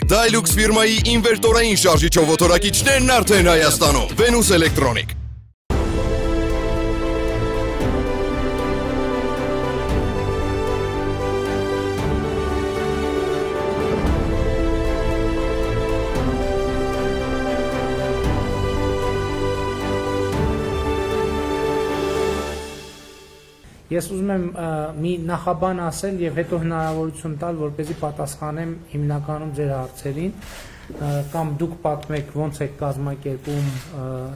Dilux ֆիրմայի ինվերտորային շարժիչով օտորակիչներն արդեն Հայաստանում։ Venus Electronic։ Ես ուզում եմ մի նախաբան ասել եւ հետո հնարավորություն տալ, որպեսզի պատասխանեմ հիմնականում ձեր հարցերին, կամ դուք պատմեք ոնց եք կազմակերպում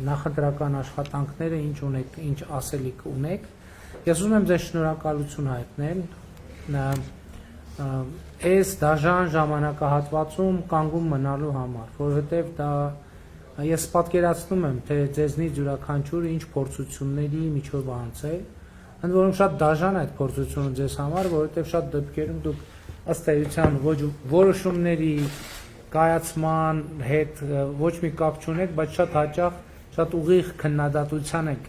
նախընտրական աշխատանքները, ինչ ունեք, ինչ ասելիք ունեք։ Ես ուզում եմ ձեզ շնորհակալություն հայտնել այս դաժան ժամանակահատվածում կանգուն մնալու համար, որովհետեւ դա ես պատկերացնում եմ, թե ձեզնից յուրաքանչյուրը ինչ փորձությունների միջով անցել։ Ընդ որում շատ դաժան այդ փորձությունը ձեզ համար, որովհետև շատ դեպքերում դուք ըստ էության որոշումների կայացման հետ ոչ մի կապ չունեք, բայց շատ հաճախ շատ ուղիղ քննադատության եք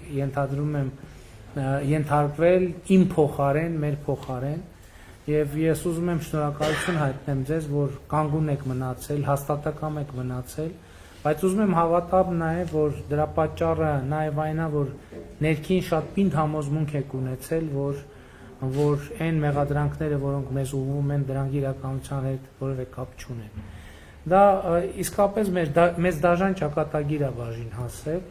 ենթարկվել իմ փոխարեն, մեր փոխարեն, եւ ես ուզում եմ շնորհակալություն հայտնեմ ձեզ, որ կանգուն եք մնացել, հաստատակամ եք մնացել, բայց ուզում եմ հավատալ նաև, որ դրա պատճառը նաև այն է, որ ներքին շատ պինդ համոզմունք եք ունեցել, որ այն մեղադրանքները, որոնք մեզ ուղղվում են, դրանք իրականության հետ որևէ կապ չունեն։ Դա իսկապես մեզ դաժան ճակատագիր է բաժին հասել,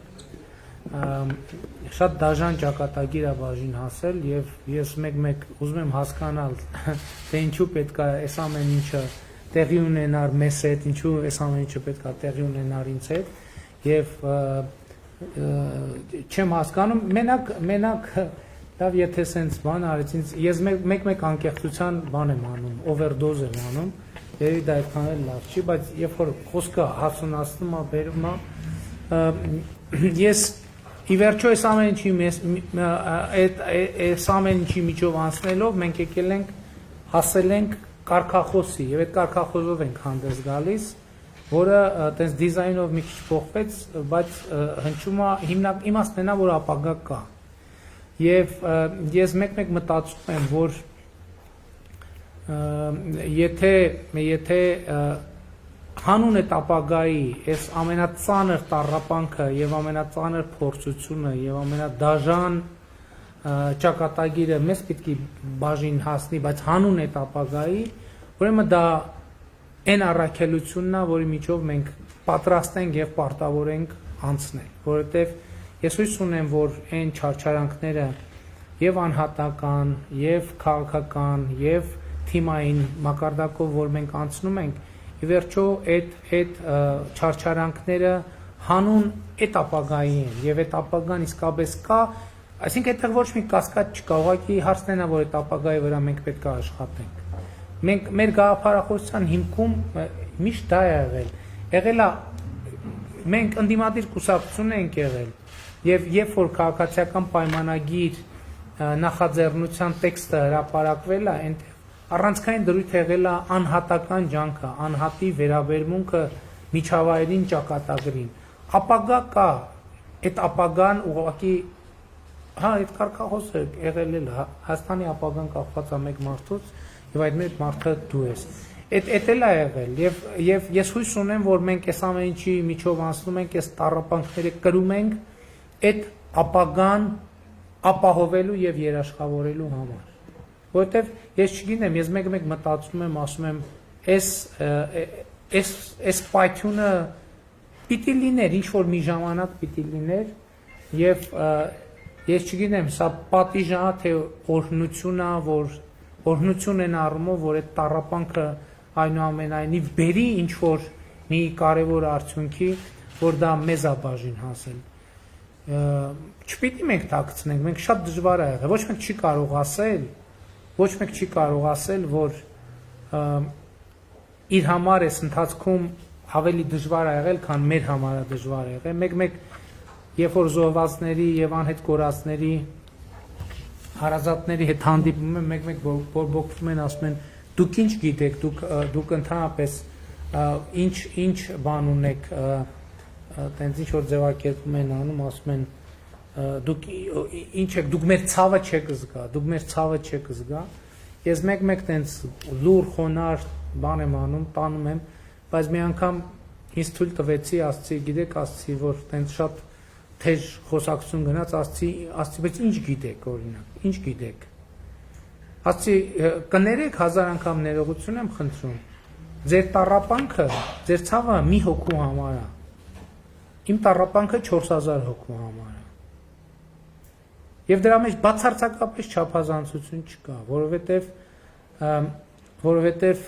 շատ դաժան ճակատագիր է բաժին հասել, եւ ես մեկ-մեկ ուզում եմ հասկանալ, թե ինչու պետք է այս ամեն ինչը տեղի ունենար մեզ հետ, ինչու այս ամեն ինչը պետք է տեղի ունենար ինձ հետ, եւ չեմ հասկանում, մենակ դավ եթե սենց բան արեց ինձ, ես մեկ-մեկ անկեղծության բան եմ անում, overdose եմ անում, երևի դա այդքան էլ լավ չի, բայց երբ որ խոսքը հասունացնում է, բերում է, ես ի վերջո այս ամեն ինչի միջով անցնելով մենք եկել ենք, հասել ենք կարգախոսի, եւ այդ կարգախոսով ենք հանդես գալիս, որը տես դիզայնով մի քիչ փոխվեց, բայց հնչում է իմաստն է, որ ապագա կա։ Եվ ես մեկ-մեկ մտածում եմ, որ եթե հանուն այդ ապագայի այս ամենածանր տառապանքը եւ ամենածանր փորձությունը եւ ամենադաժան ճակատագիրը մեզ պետք է բաժին հասնի, բայց հանուն այդ ապագայի, ուրեմն դա այն առաքելությունն է, որի միջով մենք պատրաստ ենք եւ պարտավոր ենք անցնել, որովհետեւ ես հույս ունեմ, որ այն չարչարանքները եւ անհատական, եւ քաղաքական, եւ թիմային մակարդակով, որ մենք անցնում ենք, ի վերջո այդ չարչարանքները հանուն այդ ապագայի են եւ այդ ապագան իսկապես կա, այսինքն այդտեղ ոչ մի կասկած չկա, ուղղակի հարցն է, որ այդ ապագայի վրա մենք պետք է աշխատենք։ Մենք մեր գաղափարախոսության հիմքում միշտ դա է եղել է, մենք ընդդիմադիր կուսակցություն ենք եղել, եւ երբ որ քաղաքացիական պայմանագիր նախաձեռնության տեքստը հրապարակվել է, այնտեղ առանցքային դրույթ եղել է անհատական ջանքը, անհատի վերաբերմունքը միջավայրին, ճակատագրին։ Ապագա կա, այդ ապագան ուղղակի այդ կարգախոսը եղել է Հայաստանի ապագան կախված է մեկ մարդուց եւ այդ մեկ մարդը դու ես։ Այդ էլ է եղել եւ ես հույս ունեմ, որ մենք այս ամեն ինչի միջով անցնում ենք, այս տառապանքները կրում ենք այդ ապագան ապահովելու եւ երաշխավորելու համար։ Որովհետեւ ես չգիտեմ, ես մեկ-մեկ մտածում եմ, ասում եմ, այս պայթյունը պիտի լիներ, ինչ որ մի ժամանակ պիտի լիներ եւ ես չգիտեմ, սա պատիժ է, թե օրհնություն է, որ օրհնություն են առումով, որ այդ տառապանքը այնուամենայնիվ բերի ինչ որ մի կարևոր արդյունքի, որ դա մեզ է բաժին հասել։ Չպիտի մենք թաքցնենք, մենք շատ դժվար է եղել, ոչ մեկ չի կարող ասել, որ իր համար այս ընթացքում ավելի դժվար է եղել, քան մեր համար է դժվար է եղել։ Մեկ-մեկ երբ որ զոհվածների եւ անհետ կորածների հարազատների հետ հանդիպում են, մեկ-մեկ բորբոքվում են, ասում են, դուք ինչ գիտեք, դուք ընդհանրապես ինչ բան ունեք, տենց ինչ որ ձևակերպում են անում, ասում են, դուք ինչ եք, դուք մեր ցավը չեք զգա, Ես մեկ-մեկ տենց լուր խոնար բան եմ անում, տանում եմ, բայց մի անգամ ինձ թույլ տվեցի, ասացի, գիտեք, ասացի, որ տենց շատ թեժ խոսակցություն գնաց, ասացի, բայց ինչ գիտեք, օրինակ, ինչ գիտեք։ Ասացի, կներեք 1000 անգամ ներողություն եմ խնդրում։ Ձեր տառապանքը, ձեր ցավը մի հոգու համար է։ Իմ տառապանքը 4000 հոգու համար է։ Եվ դրա մեջ բացարձակապես չափազանցություն չկա, որովհետև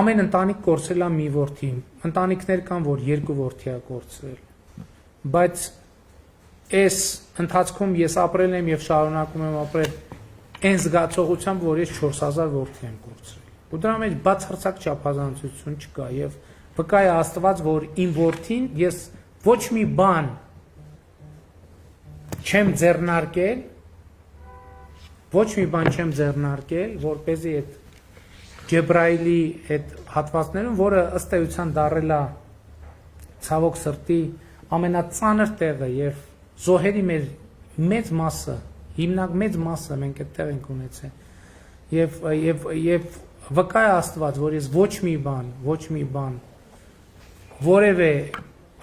ամեն ընտանիք կորցրել է մի որդի, ընտանիքներ կան, որ 2 որդի է կորցրել, բայց այս ընթացքում ես ապրել եմ եւ շարունակում եմ ապրել այն զգացողությամբ, որ ես 4000 որդի եմ կորցրել։ Ու դրա մեջ բացարձակ չափազանցություն չկա եւ վկա է Աստված, որ իմ որդին ես ոչ մի բան չեմ ձեռնարկել, որպեսզի այդ Ջեբրայելի այդ հատվածներում, որը ըստ էության դառել է ցավոք սրտի ամենածանր տեղը եւ զոհերի մեր մեծ մասը, հիմնակ մեծ մասը մենք այդտեղ ենք ունեցել։ Եվ վկա է Աստված, որ ես ոչ մի բան որևէ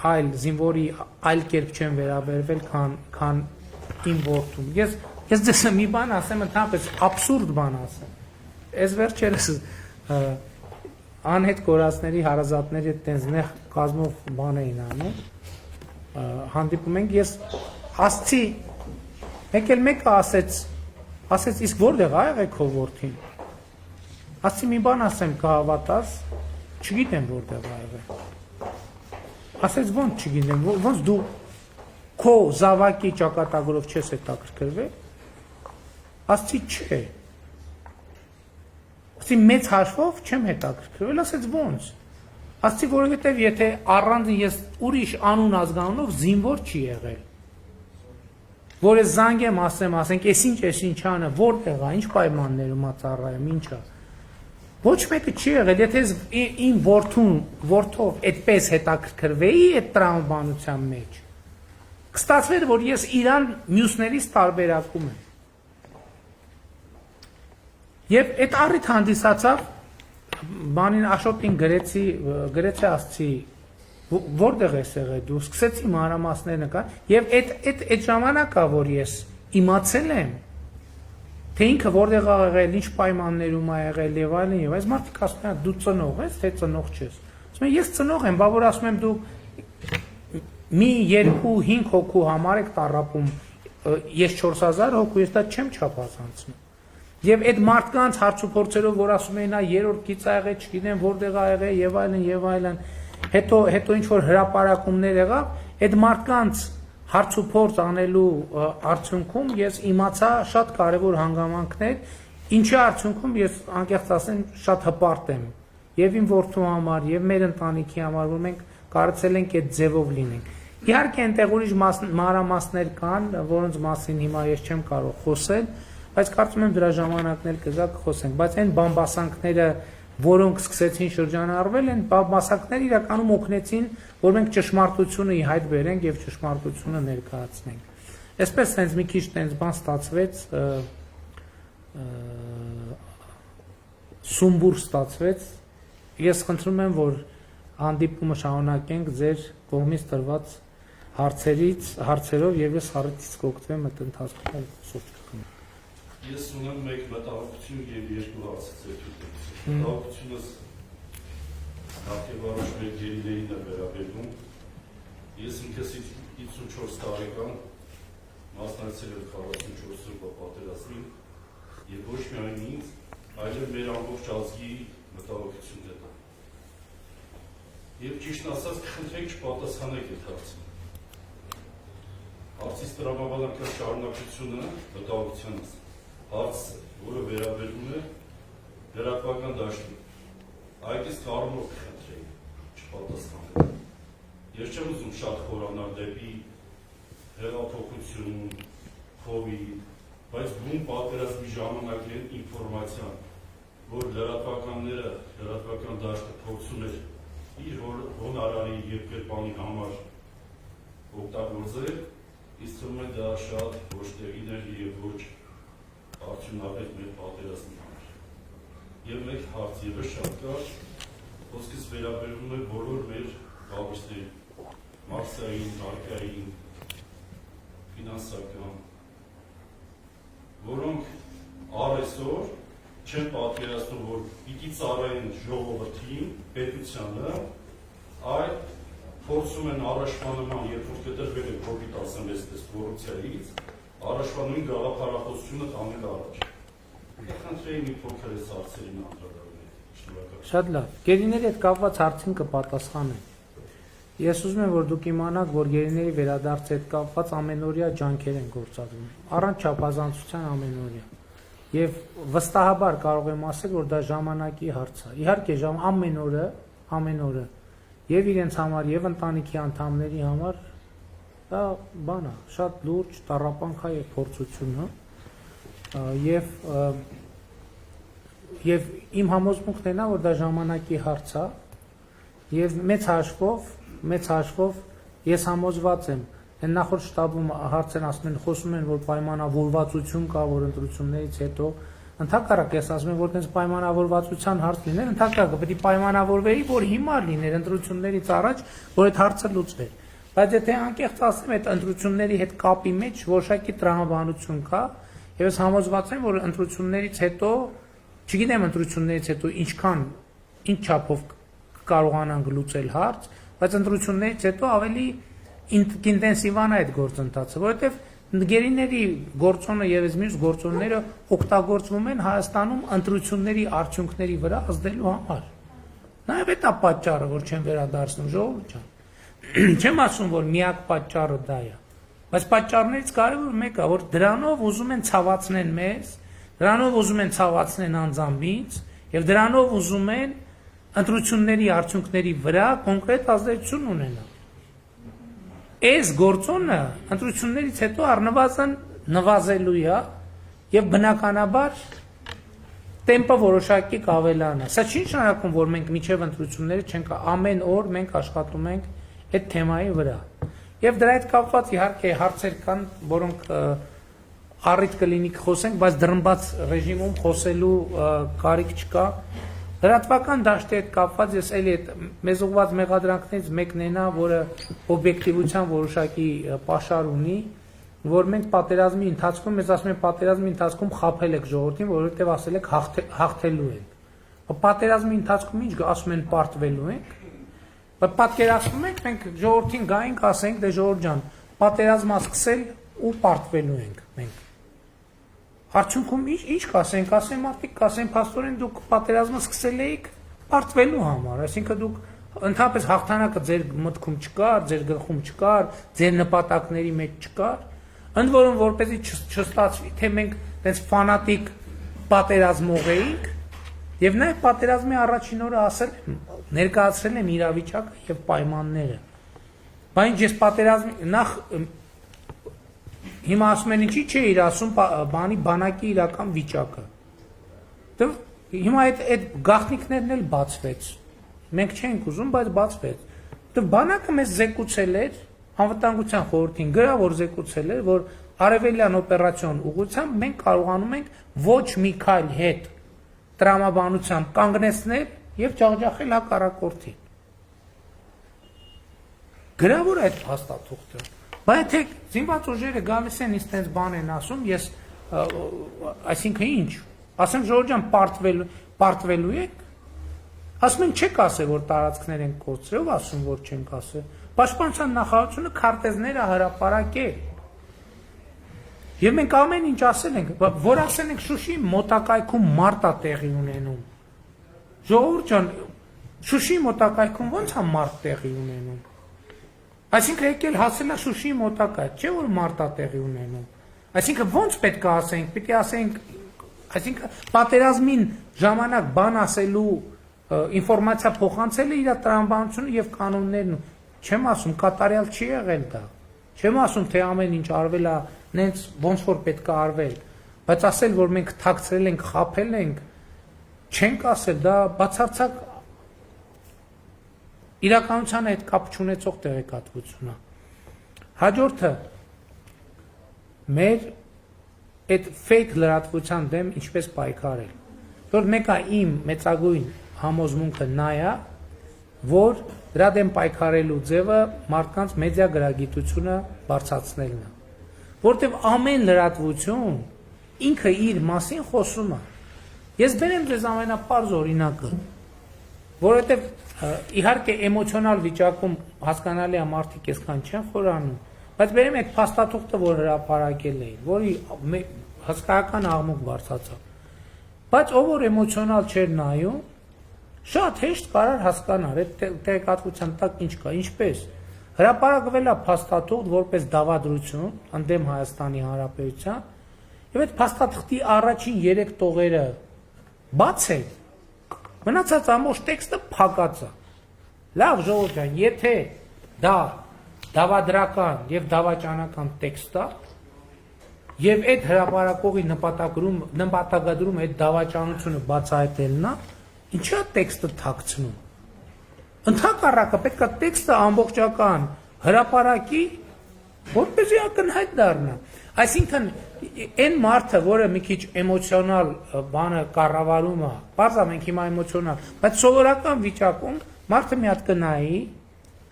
այլ զինվորի այլ կերպ չեմ վերաբերվել, քան իմ որդուն։ Ես ձեզ մի բան ասեմ, ընդհանրապես աբսուրդ բան ասեմ։ Այս վերջերս անհետ կորածների հարազատների հետ տենց նեղ կազմով բան էին անում, հանդիպում ենք, ես ասցի, մեկ էլ մեկը ասեց, իսկ որտեղ ա եղեք քո որդին։ Ասցի մի բան ասեմ, կհավատաս, չգիտեմ որտեղ ա եղել։ Ասեց ոնց չգիտեմ, ոնց դու քո զավակի ճակատագրով չես հետաքրքրվել։ Ասցի չէ։ Ասցի մեծ հաշվով չեմ հետաքրքրվել, ասեց ոնց։ Ասցի որովհետև եթե առանց ես ուրիշ անուն ազգանունով զինվոր չի եղել։ Որ ես զանգեմ ասենք, ես ինչ անը, որտեղ է, ինչ պայմաններում է ծառայում, ինչ է։ Ոչ մեկը չի եղել, եթե իմ որդով այդպես հետաքրքրվեի այդ տրամաբանության մեջ, կստացվեր, որ ես իրան մյուսներից տարբերակում եմ։ Եվ այդ առիթ հանդիսացավ, բանին Աշոտին գրեցի ասցի, որտեղ ես եղել դու, սկսեցի մանրամասներ նկար, եւ այդ ժամանակա, որ ես իմացել եմ, թե ինքը որտեղ ա եղել, ինչ պայմաններում ա եղել եւ այլն, այս մարդիկ ասում են, դու ծնող ես, թե ծնող չես։ Ասում են, ես ծնող եմ, բա որ ասում եմ դու մի 2-5 հոգու համար եք տառապում, ես 4000 հոգու, ես դա չեմ չափազանցնում։ Եվ այդ մարդկանց հարցուփորձերով, որ ասում են, նա երրորդ գիծ ա եղել, չգիտեմ որտեղ ա եղել եւ այլն, հետո ինչ որ հրապարակումներ եղավ, այդ մարդկանց հարցուփորձ անելու արդյունքում ես իմացա շատ կարևոր հանգամանքներ, ինչի արդյունքում ես անկեղծ ասեմ շատ հպարտ եմ եւ իմ որդու համար եւ մեր ընտանիքի համար, որ մենք կարծել ենք այդ ձևով լինենք։ Իհարկե այնտեղ ուրիշ մանրամասներ կան, որոնց մասին հիմա ես չեմ կարող խոսել, բայց կարծում եմ դրա ժամանակներ կգա կխոսենք, բայց այն բամբասանքները, որոնք սկսեցին շրջանառվել, են բամբասանքները իրականում օգնեցին, որ մենք ճշմարտությունը ի հայտ բերենք եւ ճշմարտությունը ներկայացնենք։ Այսպես sense մի քիչ տենց բան ստացվեց, սումբուր ստացվեց։ Ես խնդրում եմ, որ հանդիպումը շարունակենք ձեր կողմից տրված հարցերով եւ ես հարցից կօգտվեմ այդ ընթացքում սովորական։ Ես ունեմ մեկ մտահոգություն եւ երկու հարց ձեր մտահոգությունս հարկեվարոշ մեր գերիներին է վերաբերում։ Ես ինքս 54 տարեկան մասնակցել եմ 44 օրվա պատերազմին եւ ոչ միայն ինձ, այլև մեր ամբողջ ազգի մտահոգությունն է դա։ Եվ ճիշտ ասած կխնդրենք չպատասխանեք այդ հարցին։ Հարցից տրամաբանական շարունակությունը մտահոգությունս հարց, որը վերաբերում է լրատվական դաշտին։ Այդ իսկ առումով կխնդրեի չպատասխանել։ Ես չեմ ուզում շատ խորանալ դեպի հեղափոխություն, COVID, բայց բուն պատերազմի ժամանակին ինֆորմացիան, որ լրատվականները, լրատվական դաշտը փորձում էր իր հոնարարի եւ կերպանի համար օգտագործել, իսկ թվում է դա շատ ոչ տեղին էր եւ ոչ արդյունավետ մեր պատերազմի համար։ եւ մեկ հարց եւս շատ կար, ոսկից վերաբերվում է բոլոր մեր գաղութների, մարսային, արկային, ֆինանսական, որոնք առեսօր չեն պատկերացնում, որ պիտի ծառայեն ժողովրդին, պետությանը, այլ փորձում են առաջվանման, երբ որ կտրվել են կոպիտ ասեմ այսպես կոռուպցիայից, առաջվանումի գաղափարախոսությունը տանել առաջ։ Խնդրեի մի փոքր այս հարցերին անդրադառնալ։ Շնորհակալ։ Շատ լավ։ Գերիների հետ կապված հարցին կպատասխանեմ։ Ես ուզում եմ, որ դուք իմանաք, որ գերիների վերադարձի հետ կապված ամենօրյա ջանքեր են գործադրվում, առանց չափազանցության ամենօրյա։ Եվ վստահաբար կարող եմ ասել, որ դա ժամանակի հարց է։ Իհարկե, ամեն օրը եւ իրենց համար, եւ ընտանիքի անդամների համար դա բան է, շատ լուրջ տառապանք է եւ փորձություն է։ Եվ իմ համոզմունքն է, որ դա ժամանակի հարց է, եւ մեծ հաշվով ես համոզված եմ, այն նախորդ շտաբում հարցեն ասում են, խոսում են, որ պայմանավորվածություն կա, որ ընտրություններից հետո ընդհակառակ ես ասում եմ, որ տենց պայմանավորվածության հարց լիներ, ընդհակառակը պետք է պայմանավորվեի, որ հիմար լիներ ընտրություններից առաջ, որ այդ հարցը լուծվեր։ Բայց եթե անկեղծ ասեմ, այդ ընտրությունների հետ կապի մեջ որոշակի տրամաբանություն կա, եւ ես համոզված եմ, որ ընտրություններից հետո, չգիտեմ ընտրություններից հետո ինչ չափով կարողանանք լուծել հարց, բայց ընտրություններից հետո ավելի ինտենսիվանա այդ գործընթացը, որովհետեւ գերիների գործոնը եւ մյուս գործոնները օգտագործվում են Հայաստանում ընտրությունների արդյունքների վրա ազդելու համար։ Նաեւ դա պատճառը, որ չեն վերադարձնում ժողովուրդ ջան։ Չեմ ասում, որ միակ պատճառը դա է, բայց պատճառներից կարևոր մեկը, որ դրանով ուզում են ցավացնել մեզ, դրանով ուզում են ցավացնել անձամբից եւ դրանով ուզում են ընտրությունների արդյունքների վրա կոնկրետ ազդեցություն ունենալ։ Այս գործոնը ընտրություններից հետո առնվազն նվազելու է եւ բնականաբար տեմպը որոշակի կավելանա։ Սա չի նշանակում, որ մենք միջև ընտրությունները չենք, ամեն օր մենք աշխատում ենք այդ թեմայի վրա։ Եվ դրա հետ կապված իհարկե հարցեր կան, որոնք առիթ կլինի խոսենք, բայց դրմբաց ռեժիմում խոսելու կարիք չկա։ Լրատվական դաշտի հետ կապված ես էլի այդ մեզ ուղված մեղադրանքներից մեկն է նա, որը օբյեկտիվության որոշակի պաշար ունի, որ մենք պատերազմի ընթացքում, մեզ ասում են պատերազմի ընթացքում խաբել եք ժողովրդին, որովհետև ասել եք հաղթելու ենք։ Պատերազմի ընթացքում ինչ ասում են պարտվելու ենք։ Բայց պատկերացնում եք մենք ժողովրդին գայինք ասենք, դե ժողովուրդ ջան, պատերազմը սկսել ու պարտվելու ենք մենք։ Արդյունքում ինչ կասենք, ասեն մարդիկ, կասեն փաստորեն դուք պատերազմը սկսել էիք պարտվելու համար, այսինքն դուք ընդհանրապես հաղթանակը ձեր մտքում չկար, ձեր գլխում չկար, ձեր նպատակների մեջ չկար, ընդ որում որպեսզի չստացվի, թե մենք տենց ֆանատիկ պատերազմող էինք, եւ նաեւ պատերազմի առաջին օրը ասել եմ, ներկայացրել եմ իրավիճակը եւ պայմանները։ Բայց ես պատերազմի նախ հիմա ասում են ինչի՞ չէ իր ասում բանակի իրական վիճակը։ Դե հիմա այդ գաղտնիքներն էլ բացվեց։ Մենք չենք ուզում, բայց բացվեց։ Դե բանակը մեզ զեկուցել էր, անվտանգության խորհրդին գրավոր զեկուցել էր, որ արևելյան օպերացիոն ուղղությամբ մենք կարողանում ենք ոչ մի քայլ հետ տրամաբանությամբ կանգնեցնել եւ ջախջախել հակառակորդին։ Գրավոր այդ փաստաթուղթը։ Բայց թե զինված ուժերը գալիս են ինձ տենց բան են ասում, ես այսինքն ինչ, ասեմ ժողովուրդ ջան, պարտվելու եք, ասում են չեք ասել, որ տարածքներ են կորցրել, ով ասում որ չենք ասել, պաշտպանության նախարարությունը քարտեզները հրապարակ է։ Եվ մենք ամեն ինչ ասել ենք, որ ասել ենք Շուշիի մոտակայքում մարտ է տեղի ունենում։ Ժողովուրդ ջան, Շուշիի մոտակայքում ո՞նց է մարտ տեղի ունենում։ Այսինքն եկել հասել է Շուշիի մոտակայք, չէ՞ որ մարտ է տեղի ունենում։ Այսինքն ո՞նց պետք է ասենք, պիտի ասենք, այսինքն պատերազմին ժամանակ բան ասելու ինֆորմացիա փոխանցելը իր տրամաբանությունը եւ կանոններն, չեմ ասում կատարյալ չի եղել դա։ Չեմ ասում թե ամեն ինչ արվել է նենց ոնց որ պետք է արվել, բայց ասել որ մենք թաքցրել ենք, խաբել ենք, չենք ասել, դա բացարձակ իրականության հետ կապ չունեցող տեղեկատվություն է։ Հաջորդը մեր այդ fake լրատվության դեմ ինչպես պայքարել։ որ մեկը իմ մեծագույն համոզմունքը նա է, որ դրա դեմ պայքարելու ձևը մարդկանց մեդիա գրագիտությունը բարձրացնելն է, որտեղ ամեն լրատվություն ինքը իր մասին խոսում է։ Ես բերեմ ձեզ ամենապարզ օրինակը, որովհետև իհարկե էմոցիոնալ վիճակում հասկանալի է մարդիկ այսքան չեն խորանում, բայց բերեմ այդ փաստաթուղթը, որ հրապարակել էին, որի հսկայական աղմուկ բարձրացավ։ Բայց ով որ էմոցիոնալ չէր նայում, շատ հեշտ կարար հասկանալ այդ տեղեկատվության տակ ինչ կա, ինչպես հրապարակվել է փաստաթուղթ որպես դավադրություն ընդդեմ Հայաստանի Հանրապետության, եւ այդ փաստաթղթի առաջին 3 տողերը բաց է, մնացած ամբողջ տեքստը փակած է։ Լավ ժողովուրդ ջան, եթե դա դավադրական եւ դավաճանական տեքստ է, եւ այդ հրապարակողի նպատակադրում այդ դավաճանությունը բացահայտելն է, ինչա տեքստը թաքցնում։ Ընդհակառակը պետք է տեքստը ամբողջական հրապարակի, որպեսզի ակնհայտ դառնա։ Այսինքն այն մարդը, որը մի քիչ էմոցիոնալ բանը կառավարում է, բարձա մենք հիմա էմոցիոնալ, բայց սովորական վիճակում մարդը մի հատ կնայի,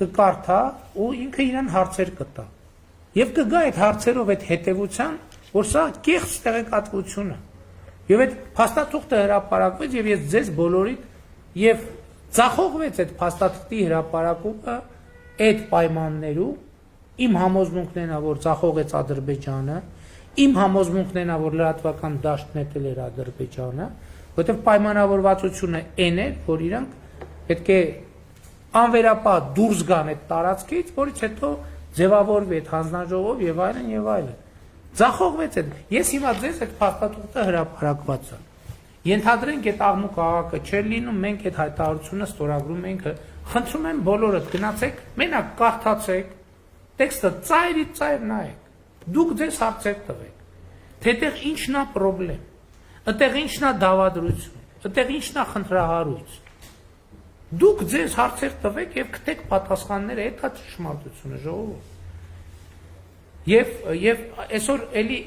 կկարդա ու ինքը իրան հարցեր կտա։ Եվ կգա այդ հարցերով այդ հետևության, որ սա կեղծ տեղեկատվություն է։ Եվ այդ փաստաթուղթը հրապարակվեց եւ ես ձեզ բոլորիդ եւ ձախողվեց այդ փաստաթղթի հրապարակումը այդ պայմաններում իմ համոզմունքն է, որ ձախողեց Ադրբեջանը, իմ համոզմունքն է, որ լրատվական դաշտն էտել էր Ադրբեջանը, որտեղ պայմանավորվածությունը այն է, որ իրանք պետք է անվերապահ դուրս գան այդ տարածքից, որից հետո ձևավորվի այդ հանձնաժողով եւ այլն եւ այլն։ Ձախողվեց այդ։ Ես հիմա ձեզ այդ փաստաթուղթը հրապարակված է։ Ենթադրենք այդ աղմուկ քաղաքը չէր լինում, մենք այդ հայտարարությունը ստորագրում ենք, խնդրում եմ բոլորդ գնացեք, մենակ կարդացեք, տեքստը ծայրից ծայր նայեք, դուք ձեզ հարցեր տվեք, թե այդտեղ ինչն է պրոբլեմ, այդտեղ ինչն է դավադրություն, այդտեղ ինչն է խնդրահարույց, դուք ձեզ հարցեր տվեք եւ գտեք պատասխանները, այդ է ճշմարտությունը ժողովուրդ։ Եվ այսօր էլի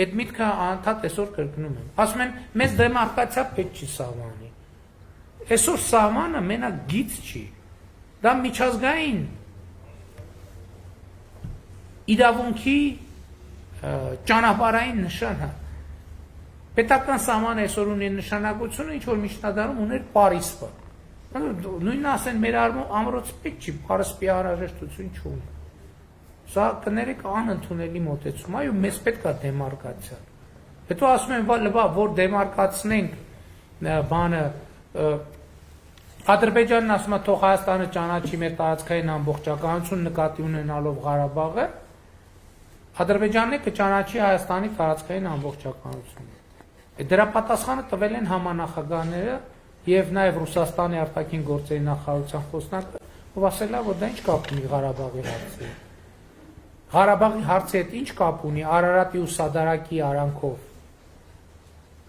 այդ միտքը անընդհատ այսօր կրկնում եմ, ասում են մեզ դեմարկացիա պետք չի սահմանի, այսօր սահմանը մենակ գիծ չի, դա միջազգային իրավունքի ճանապարհային նշան է։ Պետական սահմանը այսօր ունի նշանակությունը, ինչ որ միջնադարում ուներ Փարիզը։ Նույնն ասեն մեր ամրոց պետք չի, Փարիզի անհրաժեշտություն չունի։ Սա կներեք անընդունելի մոտեցում, այո, մեզ պետք է դեմարկացիա։ Հետո ասում են, որ դեմարկացնենք բանը Ադրբեջանն ասում է, թող Հայաստանը ճանաչի մեր տարածքային ամբողջականություն նկատի ունենալով Ղարաբաղը, Ադրբեջանն է կճանաչի Հայաստանի տարածքային ամբողջականությունը։ Դրա պատասխանը տվել են համանախագահները եւ նաեւ Ռուսաստանի արտաքին գործերի նախարարության խոսնակը, ով ասել է, որ դա ինչ կապ ունի Ղարաբաղի հարցի։ Ղարաբաղի հարցի հետ ինչ կապ ունի Արարատի ու Սադարակի արանքով։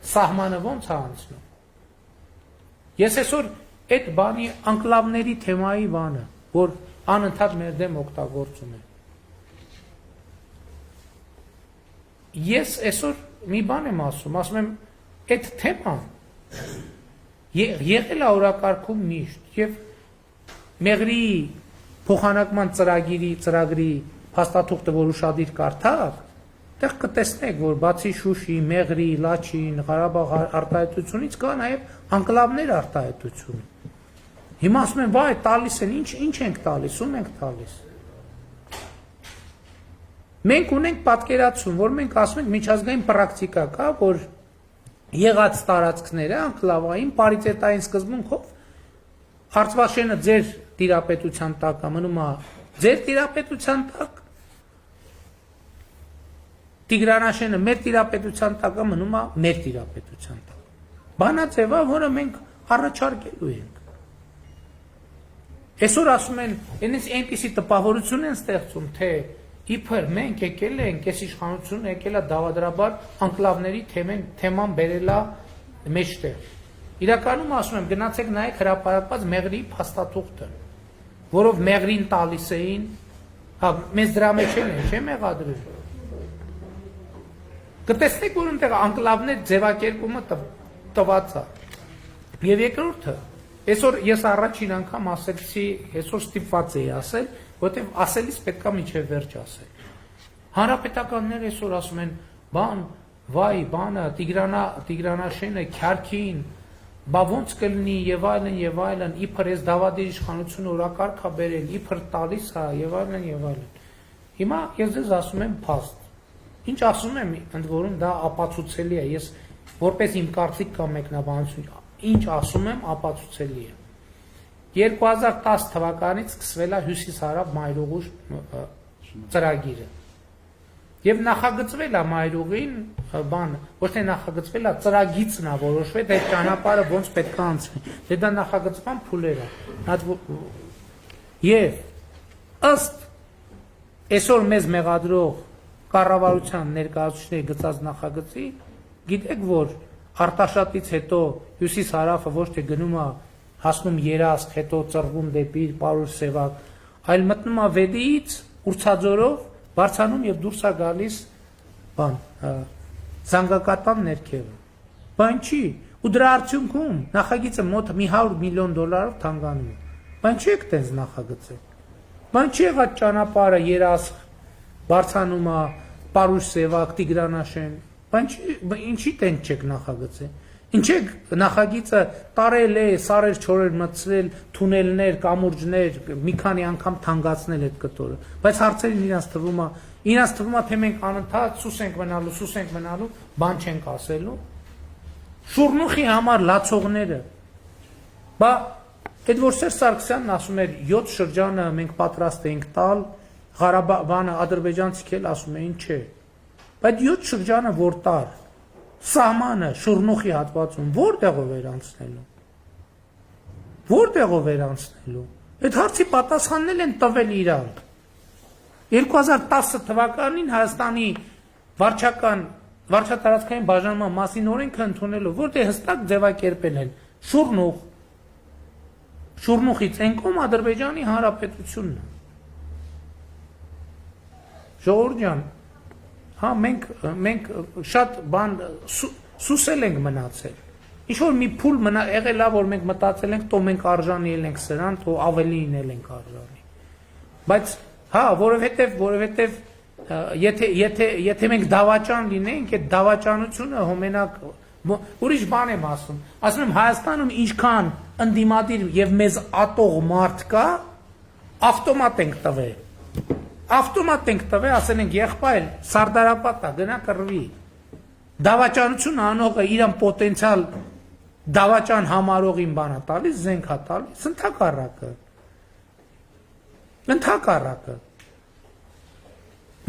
Սահմանը ո՞նց է անցնում։ Ես այսօր այդ բանի անկլավների թեմայի բանը, որ անընդհատ մեր դեմ օգտագործում են։ Ես այսօր մի բան եմ ասում եմ, այդ թեման եղել է օրակարգում միշտ եւ Մեղրի փոխանակման ծրագրի փաստաթուղթը, որ ուշադիր կարդաք, դեռ կտեսնեք, որ բացի Շուշի, Մեղրի, Լաչին, Ղարաբաղ արտահայտությունից կա նաև անկլավներ արտահայտություն։ Հիմա ասում են, վայ, տալիս են, ինչ ենք տալիս, ում ենք տալիս։ Մենք ունենք պատկերացում, որ մենք ասում ենք միջազգային պրակտիկա կա, որ եղած տարածքները անկլավային պարիտետային սկզբունքով Արցախը ձեր տիրապետության տակ է, մնում է ձեր տիրապետության տակ, Տիգրանաշենը մեր տիրապետության տակ է, մնում է մեր տիրապետության տակ։ Բանաձև է, որը մենք առաջարկելու ենք։ Այսօր ասում են, այնպիսի տպավորություն են ստեղծում, թե իբր մենք եկել ենք, այս իշխանությունը եկել է դավադրաբար անկլավների թեման բերել է մեջտեղ։ Իրականում ասում եմ, գնացեք նայեք հրապարակված Մեղրի փաստաթուղթը, որով Մեղրին տալիս էին, հա, մեզ դրա մեջ են, չէ՞ մեղադրում։ Կտեսնեք, որ այնտեղ անկլավներ ձևակերպումը տված է։ Եվ երկրորդը, այսօր ես առաջին անգամ ասեցի, այսօր ստիպված էի ասել, որովհետև ասելիս պետքա միջև վերջ ասել։ Հանրապետականները այսօր ասում են, բան, վայ, բանը, Տիգրանաշենը, Քյարքին, բա ոնց կլինի եւ այլն, իբր այս դավադիր իշխանությունը օրակարգ է բերել, իբր տալիս է եւ այլն։ Հիմա ես ձեզ ասում եմ փաստ։ Ինչ ասում եմ, ընդ որում դա ապացուցելի է։ Ես որպես իմ կարծիք կամ մեկնաբանություն, ինչ ասում եմ, ապացուցելի է։ 2010 թվականից սկսվել է Հյուսիսարավ մայրուղու ծրագիրը։ Եվ նախագծվել է մայրուղին, բան, ոչ թե նախագծվել է, ծրագիծն է որոշվել, այդ ճանապարհը ոնց պետք է անցվի։ Դե դա նախագծման փուլեր է։ Եվ ըստ այսօր մեզ մեղադրող կառավարության ներկայացուցիչների գծած նախագծի, գիտեք որ Արտաշատից հետո Հյուսիս-Հարավը ոչ թե գնում է հասնում Երասք, հետո ծռվում դեպի Պարուր Սևակ, այլ մտնում է Վեդիից ուրցաձորով բարձանում եւ դուրս է գալիս բան զանգակատան ներքևը։ Բան չի, ու դրա արդյունքում նախագիծը մոտ $100 միլիոն թանգանում է։ Բան չի եք տենց նախագծել։ Բան չի եղած ճանապարհը Երասք բարձանում է Պարուր Սևակ, Տիգրանաշեն։ Բան ինչի տենց չեք նախագծել։ Ինչ եք նախագիծը տարել է, սարեր չորեր մտցրել, թունելներ, կամուրջներ, մի քանի անգամ թանկացնել այդ կտորը։ Բայց հարցերին իրանց թվում է, թե մենք անընդհատ սուս ենք մնալու, բան չենք ասելու։ Շուրնուխի համար լացողները։ Բա այդ որ Սերժ Սարգսյանն ասում էր 7 շրջանը մենք պատրաստ ենք տալ, Ղարաբաղը ադրբեջանցիք էլ ասում էին չէ։ Բայց 7 շրջանը որ տար, սահմանը Շուրնուխի հատվածում որտեղով էր անցնելու։ Այդ հարցի պատասխաննել են տվել իրանք։ 2010 թվականին Հայաստանի վարչատարածքային բաժանման մասին օրենքը ընդունելով, որտեղ հստակ ձևակերպել են Շուրնուխից են կողմ Ադրբեջանի Հանրապետությունն է։ Ժողովուրդ ջան, հա մենք շատ բան սուսել ենք մնացել։ Ինչ որ մի փուլ եղել է, որ մենք մտածել ենք, թող մենք արժանի ենք սրան, թող ավելին ենք արժանի։ Բայց հա, որովհետև եթե մենք դավաճան լինենք, այդ դավաճանությունը հոմենակ ուրիշ բան եմ ասում։ Ասում եմ Հայաստանում ինչքան ընդդիմադիր եւ մեզ ատող մարդ կա, ավտոմատ ենք տվել, ասել ենք եղբայր, Սարդարապատ է, գնա կռվի։ Դավաճանություն անողը իրան պոտենցիալ դավաճան համարողին բան է տալիս, զենք է տալիս, ընդհակառակը։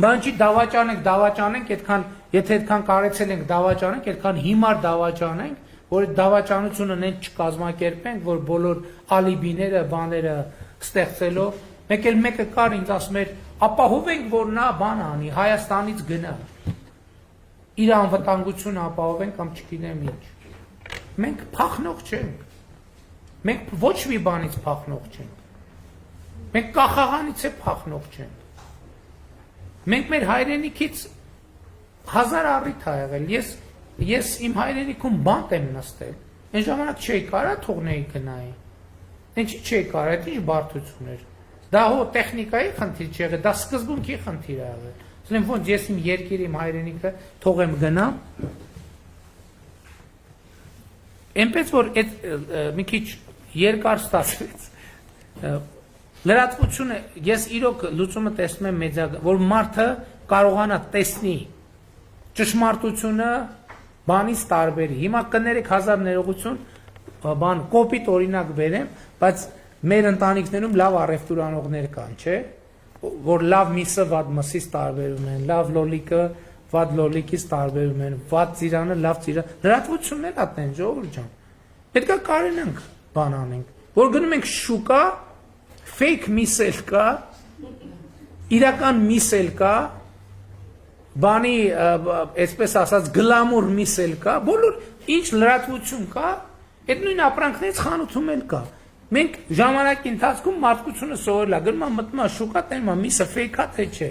Բան չի դավաճանենք, եթե այդքան կարեցել ենք դավաճանենք, այդքան հիմար դավաճանենք, որ այդ դավաճանությունը նենց չկազմակերպենք, որ բոլոր ալիբիները, բաները ստեղծելով, մեկ էլ մեկը կար ինձ ասում էր, ապահովենք, որ նա բան անի, Հայաստանից գնա։ Իր անվտանգությունը ապահովենք կամ չգիտեմ ինչ։ Մենք փախնող չենք։ Մենք ոչ մի բանից փախնող չենք։ Մենք կախաղանից է փախնող չենք։ Մենք մեր հայրենիքից 1000 առիթ ա եղել։ Ես իմ հայրենիքում բանտ եմ նստել։ Այն ժամանակ չէի կարա թողնեի գնայի։ Ինչի չէի կարա, այդ ինչ բարդություն էր։ Դա հո տեխնիկայի խնդիր չի եղել, դա սկզբունքի խնդիր ա եղել։ Ասեմ ոնց ես իմ երկիր, իմ հայրենիքը թողեմ գնամ։ Էնպես որ այդ մի քիչ երկար ստացվեց։ Լրատվությունը ես իրոք լուծումը տեսնում եմ մեդիա, որ մարդը կարողանա տեսնի ճշմարտությունը բանից տարբերի։ Հիմա կներեք 1000 ներողություն, բան կոպիտ օրինակ բերեմ, բայց մեր ընտանիքներում լավ առևտուրանողներ կան, չէ՞, որ լավ միսը վատ մսից տարբերում են, լավ լոլիկը վատ լոլիկից տարբերում են, վատ ծիրանը լավ ծիրան։ Լրատվությունն էլ ատեն, ժողովուրդ ջան։ Պետք է կարենանք բան անենք, որ գնում ենք շուկա, fake միսել կա, իրական միսել կա, բանի, այսպես ասած, գլամուր միսել կա, բոլոր ինչ լրատվություն կա, այդ նույն ապրանքներից խանութում էլ կա։ Մենք ժամանակի ընթացքում մարդկությունը սովորել է, գնում է մտնում է շուկա, տենում է միսը fake է թե չէ։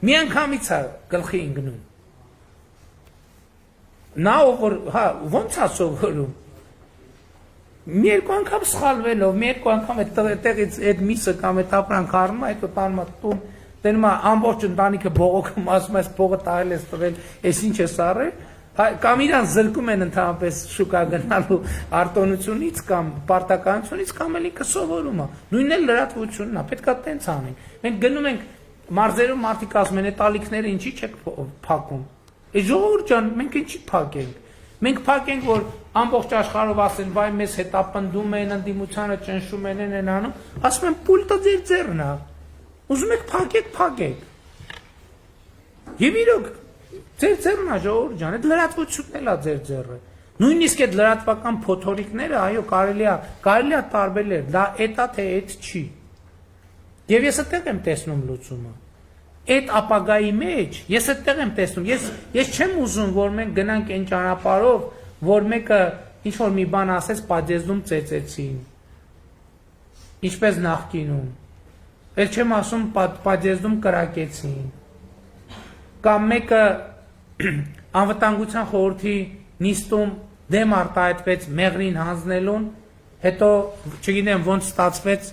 Մի անգամից է գլխի ընկնում։ Նա ով որ, հա, ոնց է սովորում։ մի երկու անգամ սխալվելով, մի երկու անգամ այդտեղից այդ միսը կամ այդ ապրանք առնում, հետո տանում է տուն, տենում է ամբողջ ընտանիքը բողոքում, ասում է, այս փողը տայել ես տվել, այս ինչ է սարել, կամ իրան զրկում են ընդհանրապես շուկա գնալու արտոնությունից կամ պարտականությունից, կամ էլ ինքը սովորում է։ Նույնն էլ լրատվությունն է, պետք է տենց անենք։ Մենք գնում ենք մարզերում մարդիկ ասում են, այդ ալիքները ինչի չեք փակում։ Է ժողովուրդ ջան, մենք ինչի փակենք։ Մենք փակենք, որ ամբողջ աշխարհով ասեն, վայ մեզ հետապնդում են, ընդդիմությանը ճնշում են անում, ասում են պուլտը ձեր ձեռն է։ Ուզում եք փակեք, փակեք։ Եվ իրոք ձեր ձեռն է ժողովուրդ ջան, այդ լրատվությունն էլ է ձեր ձեռը։ Նույնիսկ այդ լրատվական փոթորիկները, այո, կարելի է տարբերել, դա էտա թե էդ չի։ Եվ ես այդտեղ եմ տեսնում լուծումը։ Այդ ապագայի մեջ ես այդտեղ եմ տեսնում։ Ես չեմ ուզում, որ մենք գնանք այն ճանապարհով, որ մեկը ինչ որ մի բան ասեց, պատժեզդում ծեծեցին։ Ինչպես նախկինում։ Էլ չեմ ասում պատժեզդում կրակեցին։ Կամ մեկը անվտանգության խորհրդի նիստում դեմ արտահայտվեց մեղրին հանձնելուն, հետո չգիտեմ ոնց ստացվեց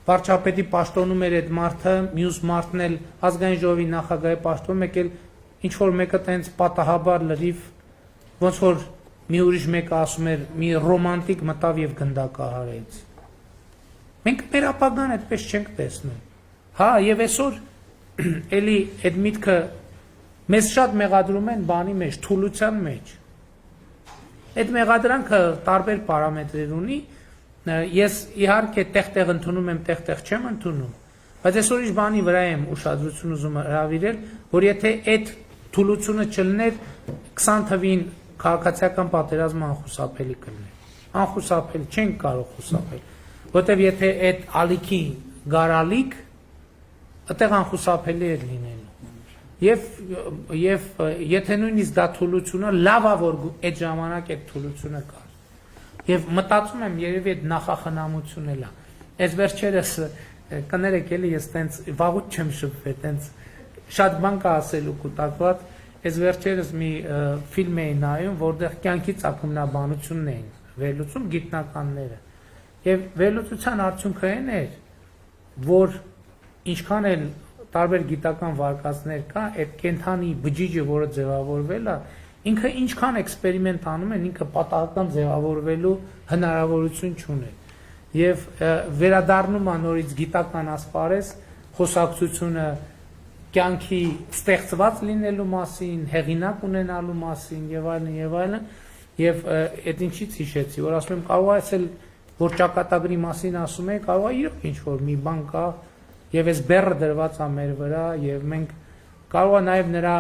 վարչապետի պաշտոնում էր այդ մարդը, մյուս մարդն էլ ազգային ժողովի նախագահի պաշտոնում եկել, ինչ որ մեկը տենց պատահաբար լրիվ, ոնց որ մի ուրիշ մեկը ասում էր, մի ռոմանտիկ մտավ եւ գնդակահարեց։ Մենք մեր ապագան այդպես չենք տեսնում։ Հա, եւ այսօր էլի այդ միտքը մեզ շատ մեղադրում են բանի մեջ, թուլության մեջ։ Այդ մեղադրանքը տարբեր պարամետրեր ունի։ Ես իհարկե տեղ-տեղ ընդունում եմ, տեղ-տեղ չեմ ընդունում, բայց այսօր ինչ բանի վրա եմ ուշադրություն ուզում հրավիրել, որ եթե այդ թուլությունը չլներ 20 թվին քաղաքացիական պատերազմը անխուսափելի կլներ։ Անխուսափելի չենք կարող խուսափել, որտեղ եթե այդ ալիքի գարալիք, այդտեղ անխուսափելի է լինելու։ Եվ եթե նույնիսկ դա թուլությունը լավ է, որ այդ ժամանակ այդ թուլությունը կար։ Եվ մտածում եմ երևի այդ նախախնամություն էլ է։ Այս վերջերս կներեք էլի ես տենց վաղուց չեմ շփվել, տենց շատ բան կա ասելու կուտակված։ Այս վերջերս մի ֆիլմ էի նայում, որտեղ կյանքի ծագումնաբանությունն էին վերլուծում գիտնականները։ Եվ վերլուծության արդյունքը այն էր, որ ինչքան էլ տարբեր գիտական վարկածներ կա, այդ կենթանի բջիջը, որը ձևավորվել է, ինքը ինչքան էքսպերիմենտ անում են, ինքը պատահական ձևավորվելու հնարավորություն չունի։ Եվ վերադառնում է նորից գիտական ասպարեզ խոսակցությունը կյանքի ստեղծված լինելու մասին, հեղինակ ունենալու մասին եւ այլն եւ այլն, եւ այդ ինչից հիշեցի, որ ասում եմ կարող է ասել, որ ճակատագրի մասին ասում եք, կարող է իրոք ինչ որ մի բան կա եւ այս բեռը դրված է մեր վրա եւ մենք կարող է նաև նրա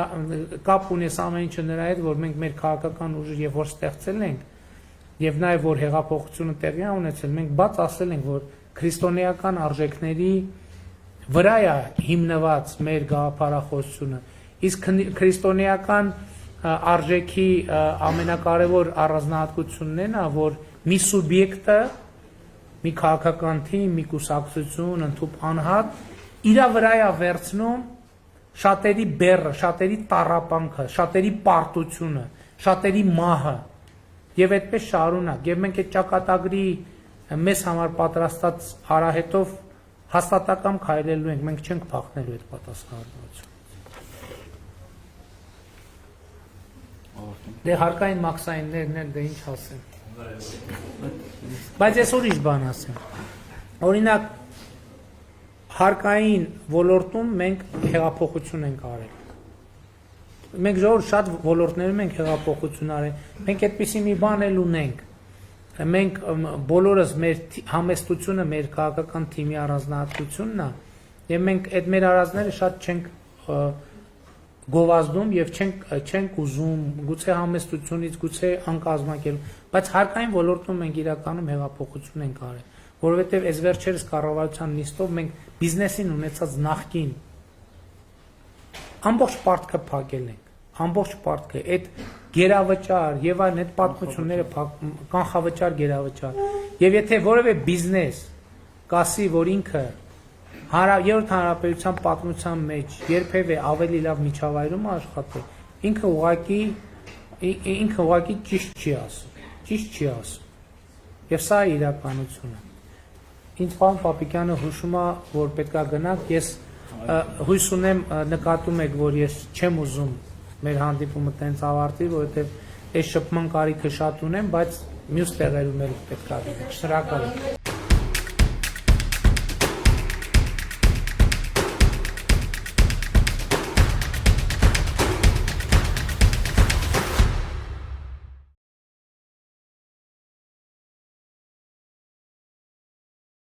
կապ ունես ամեն ինչը նրա հետ, որ մենք մեր քաղաքական ուժը եւ որ ստեղծել ենք եւ նաև որ հեղափոխությունը տեղի է ունեցել, մենք բաց ասել ենք, որ քրիստոնեական արժեքների վրա է հիմնված մեր գաղափարախոսությունը, իսկ քրիստոնեական արժեքի ամենակարևոր առանձնահատկությունն է, որ մի սուբյեկտը, մի քաղաքական թիմ, մի կուսակցություն, ընդհանուր անհատ իր վրա է վերցնում շատերի բեռը, շատերի տառապանքը, շատերի պարտությունը, շատերի մահը եւ այդպես շարունակ եւ մենք այդ ճակատագրի մեզ համար պատրաստած արահետով հաստատակամ քայլելու ենք, մենք չենք փախնելու այդ պատասխանատվությունը։ Դե հարկային մաքսայիններն էլ դե ինչ ասեմ։ Բայց ես ուրիշ բան ասեմ։ Օրինակ հարկային ոլորտում մենք հեղափոխություն ենք արել։ Մենք ժողովուրդ շատ ոլորտներում ենք հեղափոխություն արել։ Մենք այդպիսի մի բան էլ ունենք։ Մենք բոլորս մեր համեստությունը մեր քաղաքական թիմի առանձնահատկությունն է, եւ մենք այդ մեր արածները շատ չենք գովազդում եւ չենք ուզում, գուցե համեստությունից, գուցե անկազմակերպ, բայց հարկային ոլորտում մենք իրականում հեղափոխություն ենք արել, որովհետեւ այս վերջերս կառավարության նիստով մենք բիզնեսին ունեցած նախկին ամբողջ պարտքը փակել ենք, ամբողջ պարտքը, այդ գերավճար եւ այլն այդ պատմությունները կանխավճար գերավճար, եւ եթե որևէ բիզնես կասի, որ ինքը Երրորդ հանրապետության պատմության մեջ երբևէ ավելի լավ միջավայրում աշխատել, ինքը ուղղակի ճիշտ չի ասում, ճիշտ չի ասում։ Եվ սա է իրականությունը։ Ինձ պարոն Պապիկյանը հուշում է, որ պետքա գնանք, ես հույս ունեմ նկատում եք, որ ես չեմ ուզում մեր հանդիպումը տենց ավարտի, որովհետև այս շփման կարիքը շատ ունեմ, բայց մյուս տեղերում էլ պետքա լինի։ Շնորհակալ եմ։